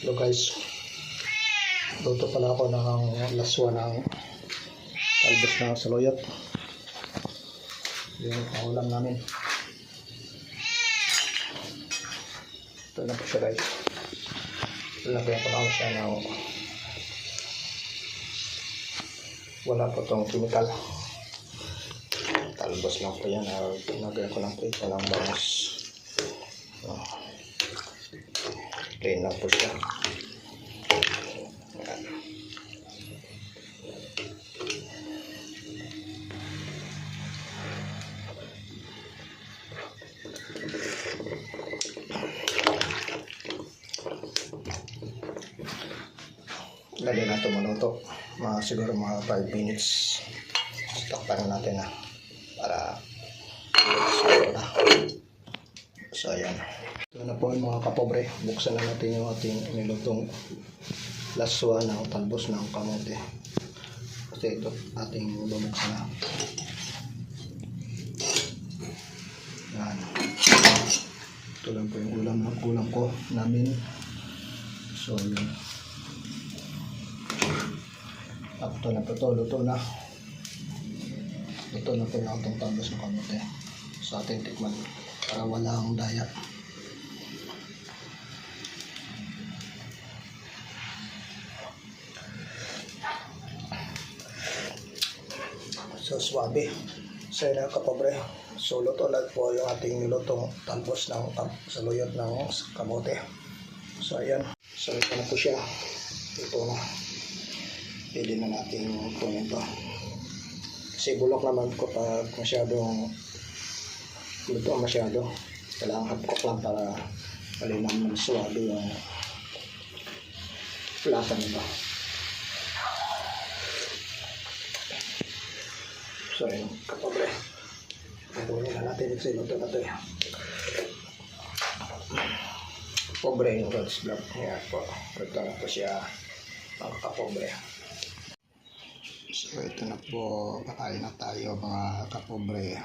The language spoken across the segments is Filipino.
Hello guys, luto pala ako ng laswa ng talbos ng saluyot. Yung paulam namin. Ito na po siya guys. Lagyan ko lang siya ng wala po itong chemical. Talbos lang po yan. Lagyan ko lang po ito, walang bangus. Plain lang po siya. Lagyan natin maluto. Siguro mga 5 minutes. Takpan natin para siguro na. So ayan. Ito na po mga kapobre. Buksan na natin yung ating nilutong laswa ng talbos ng kamote. Kasi ito ating bubuksan na. Yan. Ito lang po yung ulam ko namin. So yun. Ito na po ito. Luto na. Luto na po yung ating talbos ng kamote. So ating tikman para walang daya. So swabe. So yun ang kapobre. So luto na po yung ating nilutong talbos ng saluyot ng kamote. So ayan. So ito na po siya. Ito na. Pwede na natin kunin ito. Kasi bulok naman ko pag masyadong luto masyado. Kailangan half-cook lang para malinang swabe yung lasa nito. So yun, kapobre. Kunin na natin yung sinuto na ito. Pobre yung God's block. Yan po. Ito na po siya mga kapobre. So ito na po. Kakain na tayo mga kapobre.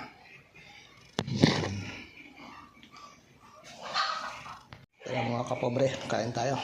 Kaya mga kapobre, kain tayo.